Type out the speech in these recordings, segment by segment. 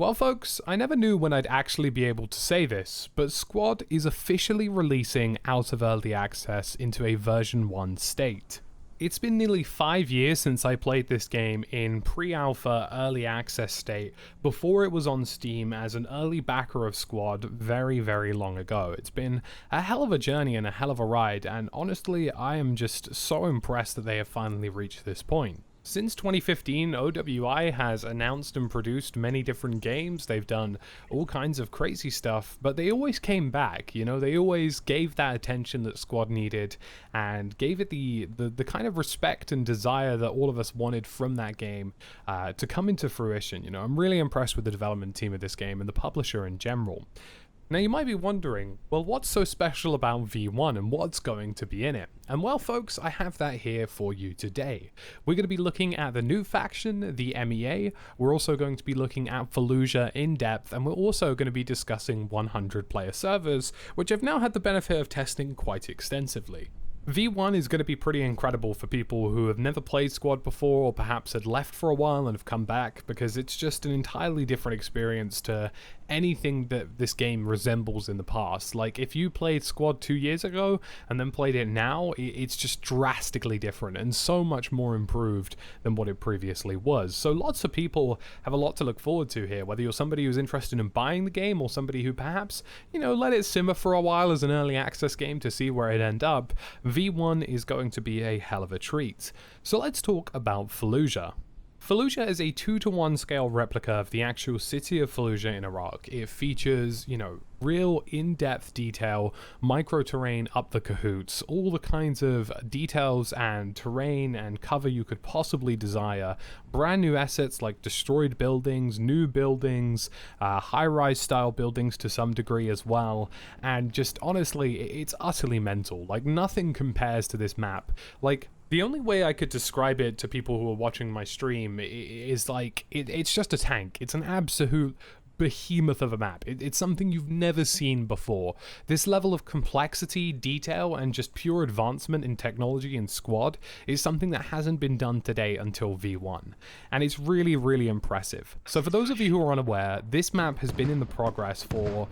Well folks, I never knew when I'd actually be able to say this, but Squad is officially releasing out of early access into a version 1 state. It's been nearly 5 years since I played this game in pre-alpha early access state before it was on Steam as an early backer of Squad very long ago. It's been a hell of a journey and a hell of a ride, and honestly I am just so impressed that they have finally reached this point. Since 2015, OWI has announced and produced many different games. They've done all kinds of crazy stuff, but they always came back, you know, they always gave that attention that Squad needed and gave it the kind of respect and desire that all of us wanted from that game to come into fruition. You know, I'm really impressed with the development team of this game and the publisher in general. Now you might be wondering, well, what's so special about V1 and what's going to be in it? And well folks, I have that here for you today. We're going to be looking at the new faction, the MEA, we're also going to be looking at Fallujah in depth, and we're also going to be discussing 100 player servers, which I've now had the benefit of testing quite extensively. V1 is going to be pretty incredible for people who have never played Squad before, or perhaps had left for a while and have come back, because it's just an entirely different experience to anything that this game resembles in the past. Like, if you played Squad 2 years ago and then played it now, it's just drastically different and so much more improved than what it previously was. So lots of people have a lot to look forward to here, whether you're somebody who's interested in buying the game or somebody who perhaps, you know, let it simmer for a while as an early access game to see where it ends up. V1 is going to be a hell of a treat. So let's talk about Fallujah. Fallujah is a 2-to-1 scale replica of the actual city of Fallujah in Iraq. It features, you know, real in-depth detail, micro-terrain up the cahoots, all the kinds of details and terrain and cover you could possibly desire, brand new assets like destroyed buildings, new buildings, high-rise style buildings to some degree as well, and just honestly, it's utterly mental. Like, nothing compares to this map. Like, the only way I could describe it to people who are watching my stream is like, it's just a tank. It's an absolute behemoth of a map. It's something you've never seen before. This level of complexity, detail, and just pure advancement in technology in Squad is something that hasn't been done today until V1. And it's really impressive. So for those of you who are unaware, this map has been in the progress for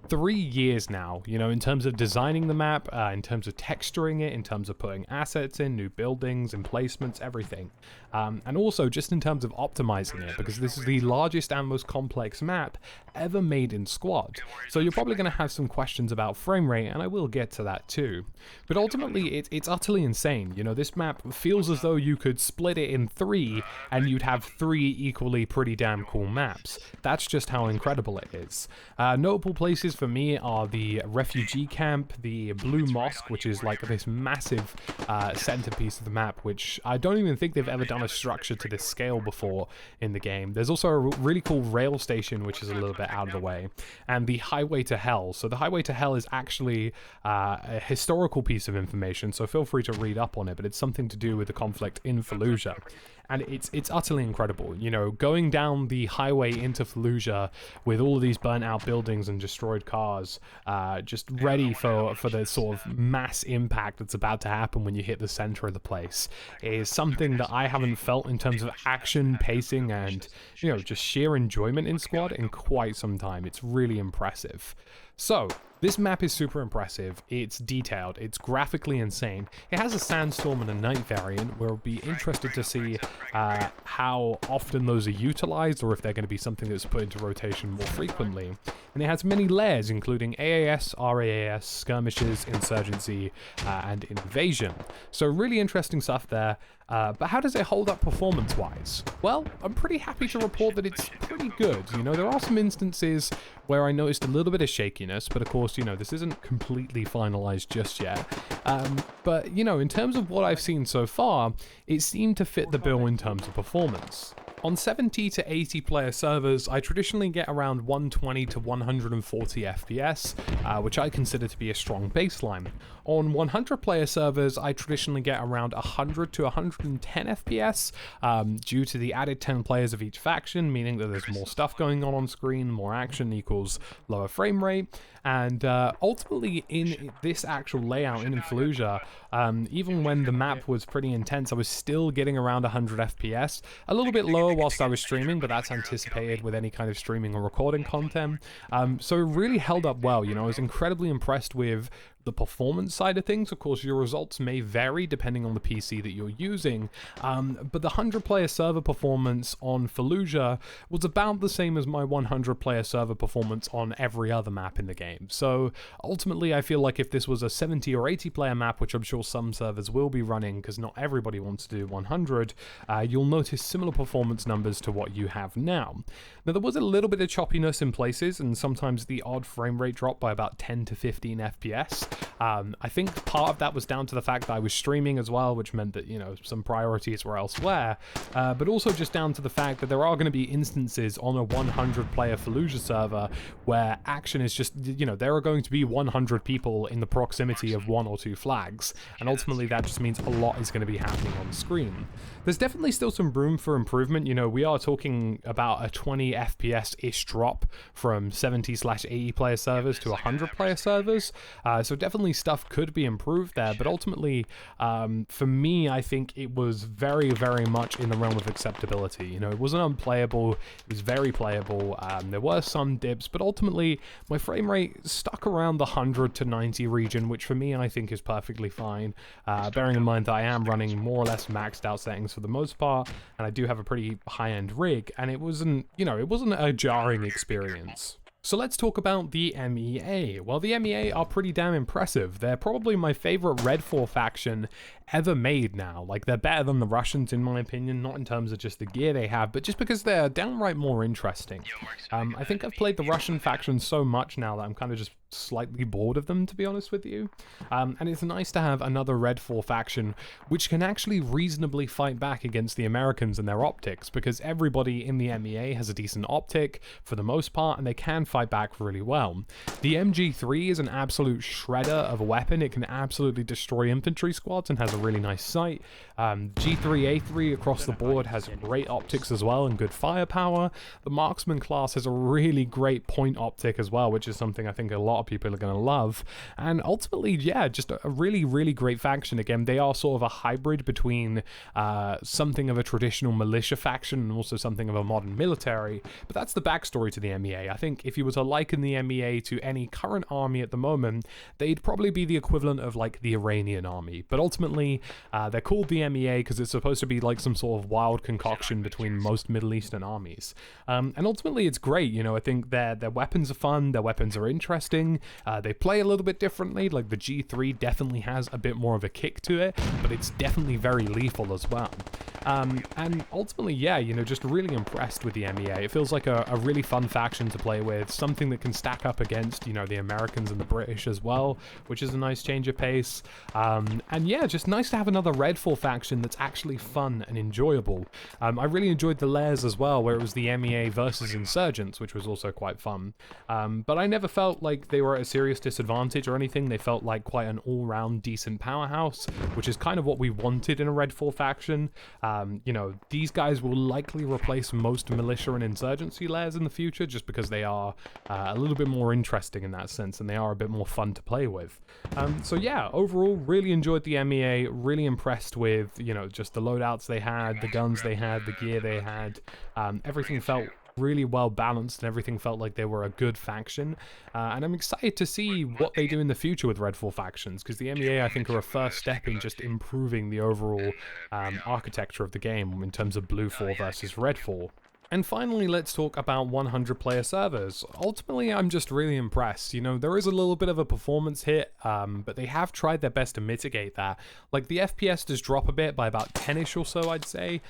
3 years now, you know, in terms of designing the map, in terms of texturing it, in terms of putting assets in, new buildings, emplacements, everything. And also just in terms of optimizing it, because this is the largest and most complex map ever made in Squad. So you're probably going to have some questions about frame rate, and I will get to that too. But ultimately, it's utterly insane. You know, this map feels as though you could split it in 3 and you'd have 3 equally pretty damn cool maps. That's just how incredible it is. Notable places for me are the refugee camp, the blue mosque, which is like this massive centerpiece of the map, which I don't even think they've ever done a structure to this scale before in the game. There's also a really cool rail station, which is a little bit out of the way, and the highway to hell. So the highway to hell is actually a historical piece of information, so feel free to read up on it, but it's something to do with the conflict in Fallujah. And it's utterly incredible, you know, going down the highway into Fallujah with all of these burnt out buildings and destroyed cars, just ready for the sort of mass impact that's about to happen when you hit the center of the place, is something that I haven't felt in terms of action, pacing, and, you know, just sheer enjoyment in Squad in quite some time. It's really impressive. So, this map is super impressive, it's detailed, it's graphically insane. It has a sandstorm and a night variant. We'll be interested to see how often those are utilized, or if they're going to be something that's put into rotation more frequently. And it has many layers, including AAS, RAAS, skirmishes, insurgency, and invasion. So really interesting stuff there. But how does it hold up performance-wise? Well, I'm pretty happy to report that it's pretty good. You know, there are some instances where I noticed a little bit of shakiness, but of course, you know, this isn't completely finalized just yet. But, you know, in terms of what I've seen so far, it seemed to fit the bill in terms of performance. On 70 to 80 player servers, I traditionally get around 120 to 140 FPS, which I consider to be a strong baseline. On 100 player servers, I traditionally get around 100 to 110 FPS, due to the added 10 players of each faction, meaning that there's more stuff going on screen, more action equals lower frame rate, and ultimately in this actual layout in Fallujah, even when the map was pretty intense, I was still getting around 100 FPS, a little bit lower slow whilst I was streaming, but that's anticipated with any kind of streaming or recording content. So it really held up well. You know, I was incredibly impressed with the performance side of things. Of course, your results may vary depending on the PC that you're using, but the 100-player server performance on Fallujah was about the same as my 100-player server performance on every other map in the game. So ultimately, I feel like if this was a 70 or 80-player map, which I'm sure some servers will be running because not everybody wants to do 100, you'll notice similar performance numbers to what you have now. Now, there was a little bit of choppiness in places, and sometimes the odd frame rate dropped by about 10 to 15 FPS. I think part of that was down to the fact that I was streaming as well, which meant that, you know, some priorities were elsewhere, but also just down to the fact that there are going to be instances on a 100-player Fallujah server where action is just, you know, there are going to be 100 people in the proximity of 1 or 2 flags, and ultimately that just means a lot is going to be happening on screen. There's definitely still some room for improvement. You know, we are talking about a 20 FPS-ish drop from 70/80 player servers to 100-player servers, so definitely stuff could be improved there, but ultimately, for me, I think it was very, very much in the realm of acceptability. You know, it wasn't unplayable, it was very playable, there were some dips, but ultimately, my frame rate stuck around the 100 to 90 region, which for me, I think is perfectly fine, bearing in mind that I am running more or less maxed out settings for the most part, and I do have a pretty high-end rig, and it wasn't, you know, it wasn't a jarring experience. So let's talk about the MEA. Well, the MEA are pretty damn impressive. They're probably my favorite Redfall faction ever made now. Like, they're better than the Russians in my opinion, not in terms of just the gear they have, but just because they're downright more interesting. I think I've played the Russian faction so much now that I'm kind of just slightly bored of them, to be honest with you. And it's nice to have another Redfall faction which can actually reasonably fight back against the Americans and their optics, because everybody in the MEA has a decent optic for the most part, and they can fight back really well. The MG3 is an absolute shredder of a weapon. It can absolutely destroy infantry squads and has a really nice sight. G3A3 across the board has great optics as well and good firepower. The marksman class has a really great point optic as well, which is something I think a lot of people are going to love. And ultimately, yeah, just a really, really great faction. Again, they are sort of a hybrid between something of a traditional militia faction and also something of a modern military. But that's the backstory to the MEA. I think if you were to liken the MEA to any current army at the moment, they'd probably be the equivalent of like the Iranian army. But ultimately, they're called the MEA because it's supposed to be like some sort of wild concoction between most Middle Eastern armies. And ultimately, it's great. You know, I think their weapons are fun, their weapons are interesting, they play a little bit differently. Like the G3 definitely has a bit more of a kick to it, but it's definitely very lethal as well. And ultimately, yeah, you know, just really impressed with the MEA. It feels like a really fun faction to play with, something that can stack up against, you know, the Americans and the British as well, which is a nice change of pace. And yeah, just nice to have another Redfall faction that's actually fun and enjoyable. I really enjoyed the layers as well, where it was the MEA versus Insurgents, which was also quite fun. But I never felt like they were at a serious disadvantage or anything. They felt like quite an all-round decent powerhouse, which is kind of what we wanted in a Redfall faction. You know, these guys will likely replace most militia and insurgency layers in the future, just because they are a little bit more interesting in that sense, and they are a bit more fun to play with. So yeah, overall, really enjoyed the MEA, really impressed with, you know, just the loadouts they had, the guns they had, the gear they had. Everything felt really well balanced and everything felt like they were a good faction, and I'm excited to see what they do in the future with Redfall factions, because the MEA I think are a first step in just improving the overall architecture of the game in terms of Blue 4 versus Redfall. And finally, let's talk about 100-player servers. Ultimately, I'm just really impressed. You know, there is a little bit of a performance hit, but they have tried their best to mitigate that. Like, the FPS does drop a bit by about 10-ish or so, I'd say.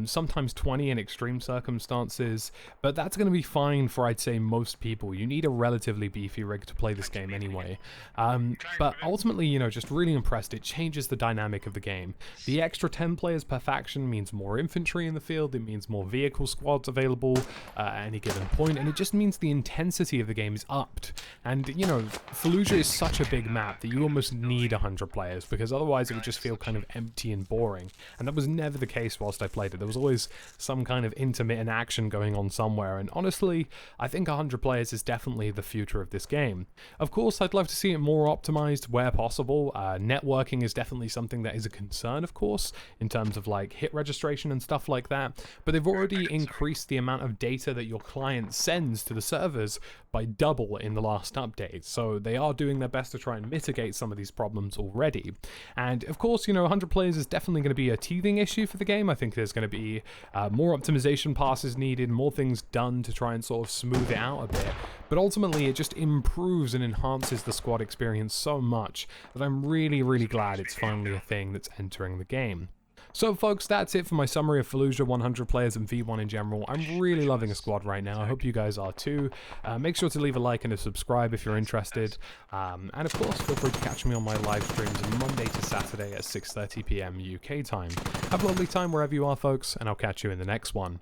Sometimes 20 in extreme circumstances, but that's going to be fine for, I'd say, most people. You need a relatively beefy rig to play this game anyway. But ultimately, you know, just really impressed. It changes the dynamic of the game. The extra 10 players per faction means more infantry in the field. It means more vehicle squads loadouts available at any given point, and it just means the intensity of the game is upped. And, you know, Fallujah is such a big map that you almost need 100 players, because otherwise it would just feel kind of empty and boring. And that was never the case whilst I played it. There was always some kind of intermittent action going on somewhere, and honestly, I think 100 players is definitely the future of this game. Of course, I'd love to see it more optimized where possible. Networking is definitely something that is a concern, of course, in terms of like hit registration and stuff like that, but they've already increased the amount of data that your client sends to the servers by double in the last update, so they are doing their best to try and mitigate some of these problems already. And of course, you know, 100 players is definitely going to be a teething issue for the game. I think there's going to be more optimization passes needed, more things done to try and sort of smooth it out a bit, but ultimately it just improves and enhances the squad experience so much that I'm really glad it's finally a thing that's entering the game. So folks, that's it for my summary of Fallujah 100 players and V1 in general. I'm really loving a squad right now. I hope you guys are too. Make sure to leave a like and a subscribe if you're interested. And of course, feel free to catch me on my live streams Monday to Saturday at 6:30 PM UK time. Have a lovely time wherever you are, folks, and I'll catch you in the next one.